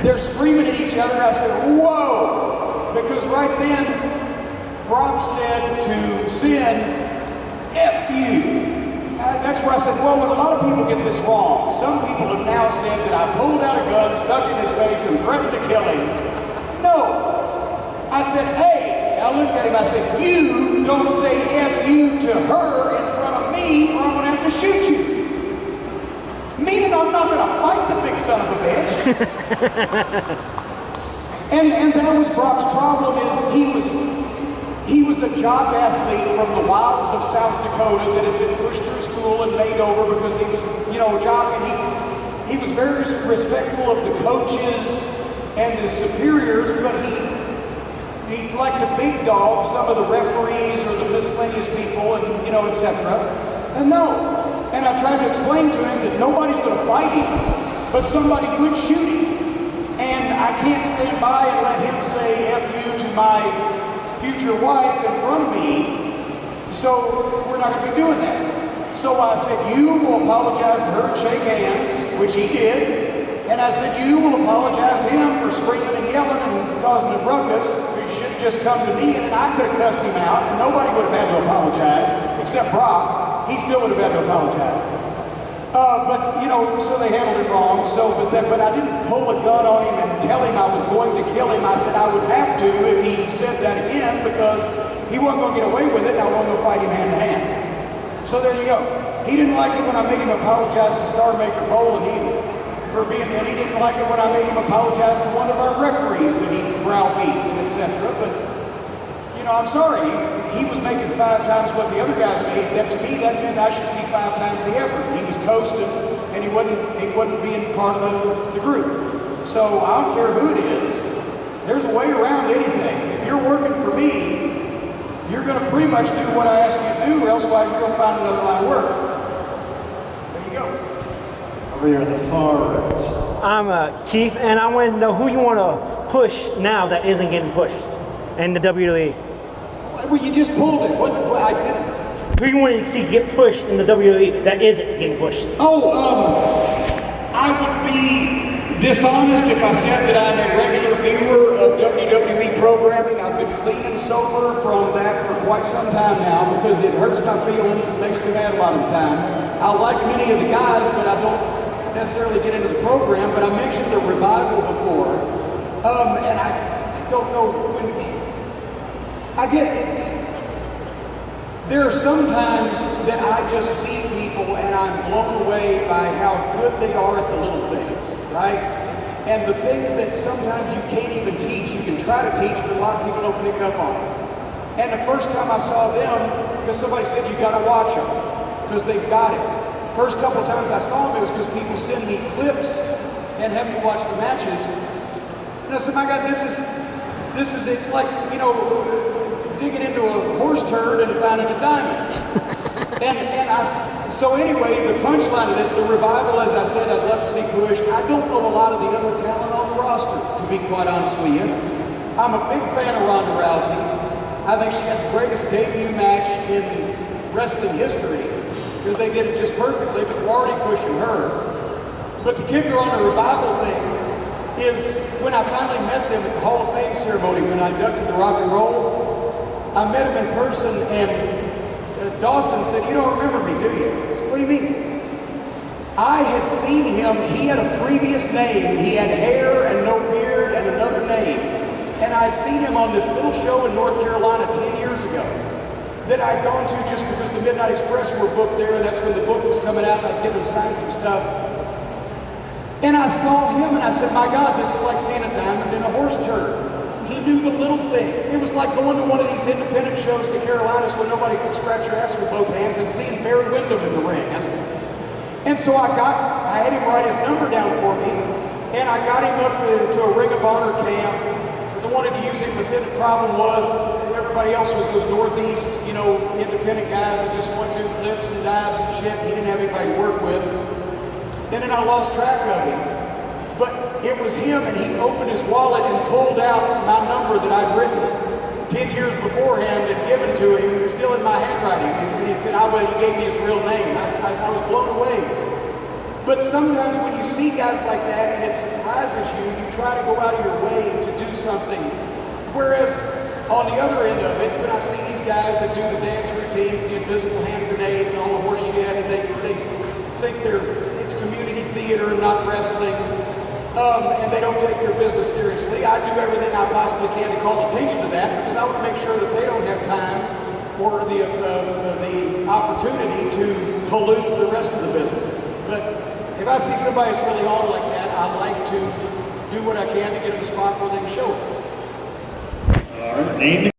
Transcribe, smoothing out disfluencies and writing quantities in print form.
They're screaming at each other. I said, whoa! Because right then, Brock said to Sin, F you. That's where I said, well, a lot of people get this wrong. Some people have now said that I pulled out a gun, stuck it in his face, and threatened to kill him. No. I said, hey, I looked at him, I said, you don't say F you to her in front of me, or I'm gonna have to shoot you. Meaning I'm not gonna fight the big son of a bitch. and that was Brock's problem, is he was a jock athlete from the wilds of South Dakota that had been pushed through school and made over because he was, a jock, and he was very respectful of the coaches and the superiors, but he liked to big dog some of the referees or the miscellaneous people, and etc. And no. And I tried to explain to him that nobody's going to fight him, but somebody could shoot him. And I can't stand by and let him say F you to my future wife in front of me, so we're not going to be doing that. So I said, you will apologize to her and shake hands, which he did. And I said, you will apologize to him for screaming and yelling and causing a ruckus. You should just come to me, and then I could have cussed him out, and nobody would have had to apologize, except Brock. He still would have had to apologize. So they handled it wrong. But I didn't pull a gun on him and tell him I was going to kill him. I said I would have to if he said that again, because he wasn't going to get away with it, and I wasn't going to fight him hand to hand. So there you go. He didn't like it when I made him apologize to Star Maker Bowling either. And he didn't like it when I made him apologize to one of our referees that he browbeat and etc. But I'm sorry, he was making 5 times what the other guys made. That to me, that meant I should see 5 times the effort. He was coasting, and he wasn't being part of the group. So I don't care who it is. There's a way around anything. If you're working for me, you're going to pretty much do what I ask you to do, or else you're going to find another line of work. There you go. Over here on the far right. I'm Keith, and I want to know who you want to push now that isn't getting pushed in the WWE. Well, you just pulled it. What I didn't. Who you want to see get pushed in the WWE that isn't getting pushed? I would be dishonest if I said that I'm a regular viewer of WWE programming. I've been clean and sober from that for quite some time now, because it hurts my feelings and makes me mad a lot of the time. I like many of the guys, but I don't necessarily get into the program. But I mentioned the Revival before, and I don't know when. I get it. There are some times that I just see people and I'm blown away by how good they are at the little things, right? And the things that sometimes you can't even teach, you can try to teach, but a lot of people don't pick up on it. And the first time I saw them, because somebody said you got to watch them, because they've got it. First couple times I saw them, it was because people send me clips and have me watch the matches. And I said, my God, it's like, digging into a horse turd and finding a diamond. So anyway, the punchline of this, the Revival, as I said, I'd love to see pushed. I don't know a lot of the other talent on the roster, to be quite honest with you. I'm a big fan of Ronda Rousey. I think she had the greatest debut match in wrestling history, because they did it just perfectly, but we're already pushing her. But the kicker on the Revival thing is, when I finally met them at the Hall of Fame ceremony, when I inducted the Rock and Roll, I met him in person, and Dawson said, you don't remember me, do you? I said, what do you mean? I had seen him, he had a previous name, he had hair and no beard and another name. And I had seen him on this little show in North Carolina 10 years ago that I'd gone to just because the Midnight Express were booked there, and that's when the book was coming out, and I was getting him signed some stuff. And I saw him, and I said, my God, this is like seeing a diamond in a horse turd. He knew the little things. It was like going to one of these independent shows in the Carolinas where nobody could scratch your ass with both hands, and seeing Barry Windham in the ring. And so I had him write his number down for me, and I got him up to a Ring of Honor camp, because I wanted to use him, but then the problem was everybody else was those Northeast, independent guys that just want to do flips and dives and shit. He didn't have anybody to work with. And then I lost track of him. But it was him, and he opened his wallet and pulled out my number that I'd written 10 years beforehand and given to him. It was still in my handwriting. And he said, he gave me his real name. I was blown away. But sometimes when you see guys like that and it surprises you, you try to go out of your way to do something. Whereas on the other end of it, when I see these guys that do the dance routines, the invisible hand grenades and all the horse shit, and they think it's community theater and not wrestling, and they don't take their business seriously, I do everything I possibly can to call attention to that because I want to make sure that they don't have time or the opportunity to pollute the rest of the business. But if I see somebody that's really hard like that, I like to do what I can to get them a spot where they can show it. All right, name